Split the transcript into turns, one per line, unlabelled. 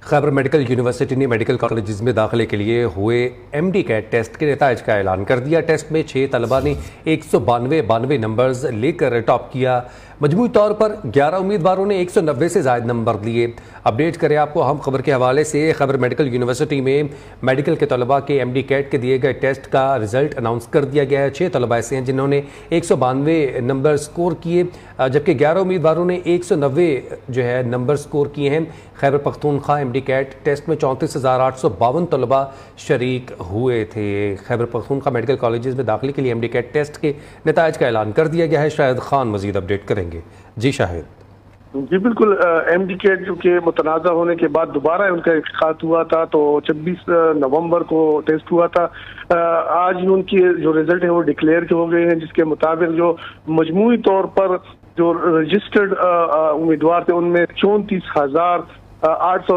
Khyber medical university ने medical colleges में दाखिले के लिए हुए एमडी कैट टेस्ट के नताइज का ऐलान कर दिया। टेस्ट में 6 तलबा ने 192 नंबर्स लेकर टॉप किया। मजमूई तौर पर 11 उम्मीदवारों ने 190 से ज़ायद नंबर लिए। अपडेट करें आपको हम खबर के हवाले से। खैबर मेडिकल यूनिवर्सिटी में मेडिकल के तलबा के एमडी कैट के दिए गए टेस्ट का रिजल्ट अनाउंस कर दिया गया है। 6 तलबा ऐसे हैं जिन्होंने 192 नंबर स्कोर किए, जबकि 11 उम्मीदवारों ने 190 जो है नंबर स्कोर किए हैं। Khyber Pakhtunkhwa MDCAT test में 34,852 तलबा शरीक हुए थे। खैबर पख्तूनख्वा मेडिकल कॉलेजेस में दाखिले के लिए एमडी कैट टेस्ट के नताइज का ऐलान कर दिया गया है। शाहिद खान मजीद अपडेट करेंगे। जी शाहिद।
जी बिल्कुल, एमडी कैट जो के मुतनाज़ा होने के बाद दोबारा उनका इख्तिताम हुआ था, तो 26 नवंबर को टेस्ट हुआ था। आज उनकी जो रिजल्ट है वो डिक्लेयर हो गए हैं, जिसके मुताबिक जो मजमूई तौर पर जो रजिस्टर्ड उम्मीदवार थे उनमें 34,800